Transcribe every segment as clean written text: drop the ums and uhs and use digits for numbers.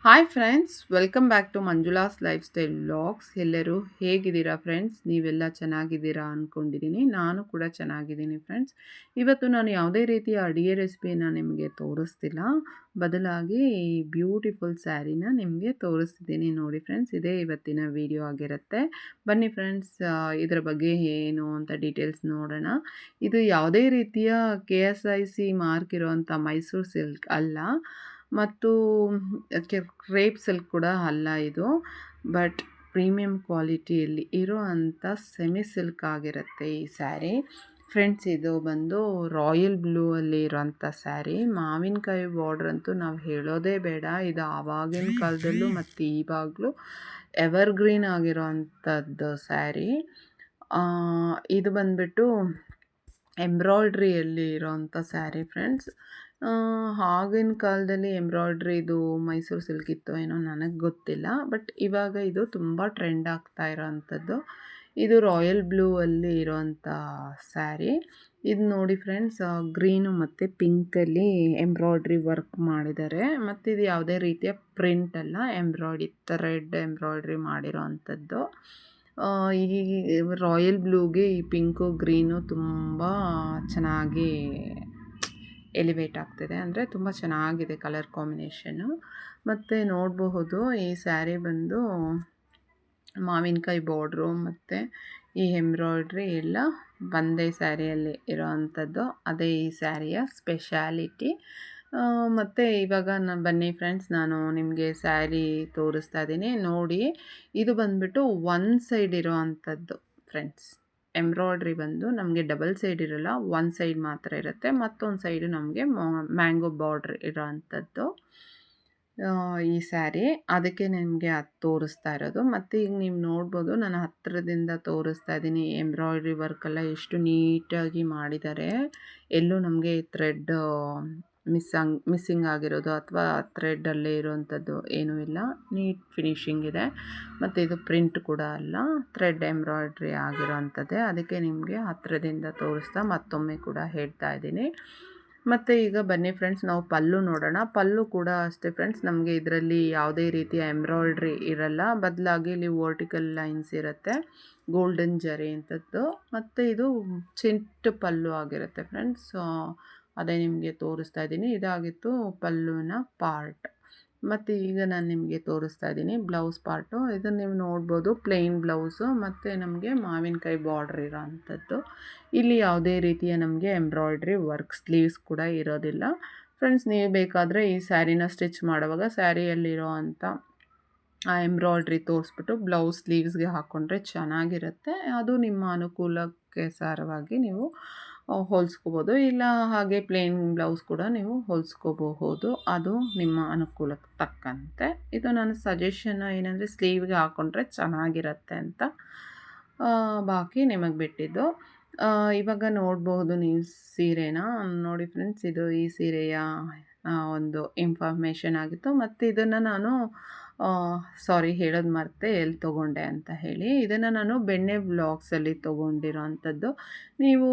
Hi friends, welcome back to Manjula's lifestyle vlogs. ಎಲ್ಲರೂ ಹೇಗಿದ್ದೀರಾ friends? ನೀವೆಲ್ಲ ಚೆನ್ನಾಗಿದ್ದೀರಾ ಅಂದ್ಕೊಂಡಿದ್ದೀನಿ. ನಾನು ಕೂಡ ಚೆನ್ನಾಗಿದ್ದೀನಿ ಫ್ರೆಂಡ್ಸ್. ಇವತ್ತು ನಾನು ಯಾವುದೇ ರೀತಿಯ ಅಡುಗೆ ರೆಸಿಪಿನ ನಿಮಗೆ ತೋರಿಸ್ತಿಲ್ಲ, ಬದಲಾಗಿ ಈ ಬ್ಯೂಟಿಫುಲ್ ಸ್ಯಾರಿನ ನಿಮಗೆ ತೋರಿಸ್ತಿದ್ದೀನಿ. ನೋಡಿ ಫ್ರೆಂಡ್ಸ್, ಇದೇ ಇವತ್ತಿನ ವಿಡಿಯೋ ಆಗಿರುತ್ತೆ. ಬನ್ನಿ ಫ್ರೆಂಡ್ಸ್, ಇದರ ಬಗ್ಗೆ ಏನು ಅಂತ ಡೀಟೇಲ್ಸ್ ನೋಡೋಣ. ಇದು ಯಾವುದೇ ರೀತಿಯ KSIC ಮಾರ್ಕ್ ಇರುವಂಥ ಮೈಸೂರು ಸಿಲ್ಕ್ ಅಲ್ಲ, ಮತ್ತು ಕ್ರೇಪ್ ಸಿಲ್ಕ್ ಕೂಡ ಅಲ್ಲ ಇದು. ಬಟ್ ಪ್ರೀಮಿಯಂ ಕ್ವಾಲಿಟಿಯಲ್ಲಿ ಇರೋ ಅಂಥ ಸೆಮಿ ಸಿಲ್ಕ್ ಆಗಿರುತ್ತೆ ಈ ಸ್ಯಾರಿ. ಫ್ರೆಂಡ್ಸ್, ಇದು ಬಂದು ರಾಯಲ್ ಬ್ಲೂ ಅಲ್ಲಿ ಇರೋಂಥ ಸ್ಯಾರಿ. ಮಾವಿನಕಾಯಿ ಬಾರ್ಡ್ರ್ ಅಂತೂ ನಾವು ಹೇಳೋದೇ ಬೇಡ. ಇದು ಆವಾಗಿನ ಕಾಲದಲ್ಲೂ ಮತ್ತು ಇವಾಗಲೂ ಎವರ್ಗ್ರೀನ್ ಆಗಿರೋ ಅಂಥದ್ದು ಸ್ಯಾರಿ. ಇದು ಬಂದುಬಿಟ್ಟು ಎಂಬ್ರಾಯ್ಡ್ರಿಯಲ್ಲಿ ಇರೋವಂಥ ಸ್ಯಾರಿ ಫ್ರೆಂಡ್ಸ್. ಆಗಿನ ಕಾಲದಲ್ಲಿ ಎಂಬ್ರಾಯ್ಡ್ರಿದು ಮೈಸೂರು ಸಿಲ್ಕ್ ಇತ್ತು ಏನೋ ನನಗೆ ಗೊತ್ತಿಲ್ಲ, ಬಟ್ ಇವಾಗ ಇದು ತುಂಬ ಟ್ರೆಂಡ್ ಆಗ್ತಾ ಇರೋವಂಥದ್ದು. ಇದು ರಾಯಲ್ ಬ್ಲೂ ಅಲ್ಲಿ ಇರೋವಂಥ ಸ್ಯಾರಿ. ಇದು ನೋಡಿ ಫ್ರೆಂಡ್ಸ್, ಗ್ರೀನು ಮತ್ತು ಪಿಂಕಲ್ಲಿ ಎಂಬ್ರಾಯ್ಡ್ರಿ ವರ್ಕ್ ಮಾಡಿದ್ದಾರೆ. ಮತ್ತು ಇದು ಯಾವುದೇ ರೀತಿಯ ಪ್ರಿಂಟ್ ಅಲ್ಲ, ಥ್ರೆಡ್ ಎಂಬ್ರಾಯ್ಡ್ರಿ ಮಾಡಿರೋ ಅಂಥದ್ದು. ಈ ರಾಯಲ್ ಬ್ಲೂಗೆ ಈ ಪಿಂಕು ಗ್ರೀನು ತುಂಬ ಚೆನ್ನಾಗಿ ಎಲಿವೇಟ್ ಆಗ್ತಿದೆ, ಅಂದರೆ ತುಂಬ ಚೆನ್ನಾಗಿದೆ ಕಲರ್ ಕಾಂಬಿನೇಷನ್ನು. ಮತ್ತು ನೋಡಬಹುದು ಈ ಸ್ಯಾರಿ ಬಂದು ಮಾವಿನಕಾಯಿ ಬಾರ್ಡ್ರು ಮತ್ತು ಈ ಎಂಬ್ರಾಯ್ಡ್ರಿ ಎಲ್ಲ ಒಂದೇ ಸ್ಯಾರಿಯಲ್ಲಿ ಇರೋ ಅಂಥದ್ದು. ಅದೇ ಈ ಸ್ಯಾರಿಯ ಸ್ಪೆಷಾಲಿಟಿ. ಮತ್ತು ಇವಾಗ ಬನ್ನಿ ಫ್ರೆಂಡ್ಸ್, ನಾನು ನಿಮಗೆ ಸ್ಯಾರಿ ತೋರಿಸ್ತಾ ಇದ್ದೀನಿ ನೋಡಿ. ಇದು ಬಂದುಬಿಟ್ಟು ಒನ್ ಸೈಡ್ ಇರೋ ಅಂಥದ್ದು ಫ್ರೆಂಡ್ಸ್. ಎಂಬ್ರಾಯ್ಡ್ರಿ ಬಂದು ನಮಗೆ ಡಬಲ್ ಸೈಡ್ ಇರೋಲ್ಲ, ಒನ್ ಸೈಡ್ ಮಾತ್ರ ಇರುತ್ತೆ. ಮತ್ತೊಂದು ಸೈಡು ನಮಗೆ ಮ್ಯಾಂಗೋ ಬಾರ್ಡ್ರ್ ಇರೋ ಅಂಥದ್ದು ಈ ಸ್ಯಾರಿ. ಅದಕ್ಕೆ ನಿಮಗೆ ಅದು ತೋರಿಸ್ತಾ ಇರೋದು. ಮತ್ತು ಈಗ ನೀವು ನೋಡ್ಬೋದು, ನಾನು ಹತ್ತಿರದಿಂದ ತೋರಿಸ್ತಾ ಇದ್ದೀನಿ. ಎಂಬ್ರಾಯ್ಡ್ರಿ ವರ್ಕೆಲ್ಲ ಎಷ್ಟು ನೀಟಾಗಿ ಮಾಡಿದ್ದಾರೆ. ಎಲ್ಲೂ ನಮಗೆ ಥ್ರೆಡ್ ಮಿಸ್ಸಿಂಗ್ ಆಗಿರೋದು ಅಥವಾ ಥ್ರೆಡ್ಡಲ್ಲೇ ಇರೋವಂಥದ್ದು ಏನೂ ಇಲ್ಲ. ನೀಟ್ ಫಿನಿಶಿಂಗ್ ಇದೆ. ಮತ್ತು ಇದು ಪ್ರಿಂಟ್ ಕೂಡ ಅಲ್ಲ, ಥ್ರೆಡ್ ಎಂಬ್ರಾಯ್ಡ್ರಿ ಆಗಿರೋವಂಥದ್ದೇ. ಅದಕ್ಕೆ ನಿಮಗೆ ಹತ್ತಿರದಿಂದ ತೋರಿಸ್ತಾ ಮತ್ತೊಮ್ಮೆ ಕೂಡ ಹೇಳ್ತಾ ಇದ್ದೀನಿ. ಮತ್ತು ಈಗ ಬನ್ನಿ ಫ್ರೆಂಡ್ಸ್, ನಾವು ಪಲ್ಲು ನೋಡೋಣ. ಪಲ್ಲು ಕೂಡ ಅಷ್ಟೇ ಫ್ರೆಂಡ್ಸ್, ನಮಗೆ ಇದರಲ್ಲಿ ಯಾವುದೇ ರೀತಿಯ ಎಂಬ್ರಾಯ್ಡ್ರಿ ಇರಲ್ಲ, ಬದಲಾಗಿ ಇಲ್ಲಿ ವರ್ಟಿಕಲ್ ಲೈನ್ಸ್ ಇರುತ್ತೆ, ಗೋಲ್ಡನ್ ಜರಿ ಅಂಥದ್ದು. ಮತ್ತು ಇದು ಚಿಂಟು ಪಲ್ಲು ಆಗಿರುತ್ತೆ ಫ್ರೆಂಡ್ಸ್. ಅದೇ ನಿಮಗೆ ತೋರಿಸ್ತಾ ಇದ್ದೀನಿ. ಇದಾಗಿತ್ತು ಪಲ್ಲುವಿನ ಪಾರ್ಟ್. ಮತ್ತು ಈಗ ನಾನು ನಿಮಗೆ ತೋರಿಸ್ತಾ ಇದ್ದೀನಿ ಬ್ಲೌಸ್ ಪಾರ್ಟು. ಇದನ್ನು ನೀವು ನೋಡ್ಬೋದು, ಪ್ಲೇನ್ ಬ್ಲೌಸು ಮತ್ತು ನಮಗೆ ಮಾವಿನಕಾಯಿ ಬಾರ್ಡ್ರ್ ಇರೋ ಅಂಥದ್ದು. ಇಲ್ಲಿ ಯಾವುದೇ ರೀತಿಯ ನಮಗೆ ಎಂಬ್ರಾಯ್ಡ್ರಿ ವರ್ಕ್ ಸ್ಲೀವ್ಸ್ ಕೂಡ ಇರೋದಿಲ್ಲ ಫ್ರೆಂಡ್ಸ್. ನೀವು ಬೇಕಾದರೆ ಈ ಸ್ಯಾರಿನ ಸ್ಟಿಚ್ ಮಾಡುವಾಗ ಸ್ಯಾರಿಯಲ್ಲಿರೋ ಅಂಥ ಆ ಎಂಬ್ರಾಯ್ಡ್ರಿ ತೋರಿಸ್ಬಿಟ್ಟು ಬ್ಲೌಸ್ ಸ್ಲೀವ್ಸ್ಗೆ ಹಾಕ್ಕೊಂಡ್ರೆ ಚೆನ್ನಾಗಿರುತ್ತೆ. ಅದು ನಿಮ್ಮ ಅನುಕೂಲಕ್ಕೆ ಸಾರವಾಗಿ ನೀವು ಹೊಲಿಸ್ಕೋಬೋದು. ಇಲ್ಲ ಹಾಗೆ ಪ್ಲೇನ್ ಬ್ಲೌಸ್ ಕೂಡ ನೀವು ಹೊಲಿಸ್ಕೋಬಹುದು, ಅದು ನಿಮ್ಮ ಅನುಕೂಲಕ್ಕೆ ತಕ್ಕಂತೆ. ಇದು ನನ್ನ ಸಜೆಷನ್ನು ಏನಂದರೆ ಸ್ಲೀವ್ಗೆ ಹಾಕ್ಕೊಂಡ್ರೆ ಚೆನ್ನಾಗಿರುತ್ತೆ ಅಂತ. ಬಾಕಿ ನಿಮಗೆ ಬಿಟ್ಟಿದ್ದು. ಇವಾಗ ನೋಡಬಹುದು ನೀವು ಸೀರೆನ ನೋಡಿ ಫ್ರೆಂಡ್ಸ್. ಇದು ಈ ಸೀರೆಯ ಒಂದು ಇನ್ಫಾರ್ಮೇಷನ್ ಆಗಿತ್ತು. ಮತ್ತು ಇದನ್ನು ನಾನು ಸಾರಿ ಹೇಳೋದು ಮರೆತೆ ಎಲ್ಲಿ ತೊಗೊಂಡೆ ಅಂತ ಹೇಳಿ. ಇದನ್ನು ನಾನು ಬೆಣ್ಣೆ ವ್ಲಾಗ್ಸಲ್ಲಿ ತೊಗೊಂಡಿರೋ ಅಂಥದ್ದು. ನೀವು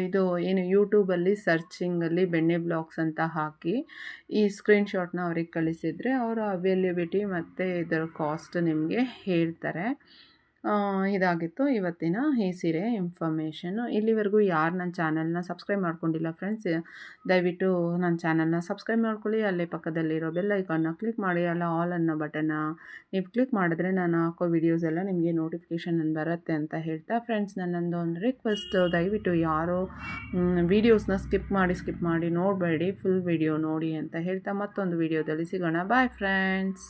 ಇದು ಏನು ಯೂಟ್ಯೂಬಲ್ಲಿ ಸರ್ಚಿಂಗಲ್ಲಿ ಬೆಣ್ಣೆ ವ್ಲಾಗ್ಸ್ ಅಂತ ಹಾಕಿ ಈ ಸ್ಕ್ರೀನ್ಶಾಟ್ನ ಅವ್ರಿಗೆ ಕಳಿಸಿದರೆ ಅವರ ಅವೈಲೇಬಿಲಿಟಿ ಮತ್ತು ಇದರ ಕಾಸ್ಟ್ ನಿಮಗೆ ಹೇಳ್ತಾರೆ. ಇದಾಗಿತ್ತು ಇವತ್ತಿನ ಈ ಸೀರೆ ಇನ್ಫಾರ್ಮೇಷನ್ನು. ಇಲ್ಲಿವರೆಗೂ ಯಾರು ನನ್ನ ಚಾನಲ್ನ ಸಬ್ಸ್ಕ್ರೈಬ್ ಮಾಡ್ಕೊಂಡಿಲ್ಲ ಫ್ರೆಂಡ್ಸ್, ದಯವಿಟ್ಟು ನನ್ನ ಚಾನಲ್ನ ಸಬ್ಸ್ಕ್ರೈಬ್ ಮಾಡ್ಕೊಳ್ಳಿ. ಅಲ್ಲೇ ಪಕ್ಕದಲ್ಲಿರೋ ಬೆಲ್ ಐಕಾನ್ನ ಕ್ಲಿಕ್ ಮಾಡಿ. ಅಲ್ಲ ಆಲ್ ಅನ್ನೋ ಬಟನ್ನ ನೀವು ಕ್ಲಿಕ್ ಮಾಡಿದ್ರೆ ನಾನು ಹಾಕೋ ವಿಡಿಯೋಸ್ ಎಲ್ಲ ನಿಮಗೆ ನೋಟಿಫಿಕೇಷನ್ ಬರುತ್ತೆ ಅಂತ ಹೇಳ್ತಾ ಫ್ರೆಂಡ್ಸ್, ನನ್ನೊಂದು ಒಂದು ರಿಕ್ವೆಸ್ಟ್, ದಯವಿಟ್ಟು ಯಾರೋ ವೀಡಿಯೋಸ್ನ ಸ್ಕಿಪ್ ಮಾಡಿ ನೋಡಬೇಡಿ, ಫುಲ್ ವಿಡಿಯೋ ನೋಡಿ ಅಂತ ಹೇಳ್ತಾ ಮತ್ತೊಂದು ವಿಡಿಯೋದಲ್ಲಿ ಸಿಗೋಣ. Bye friends.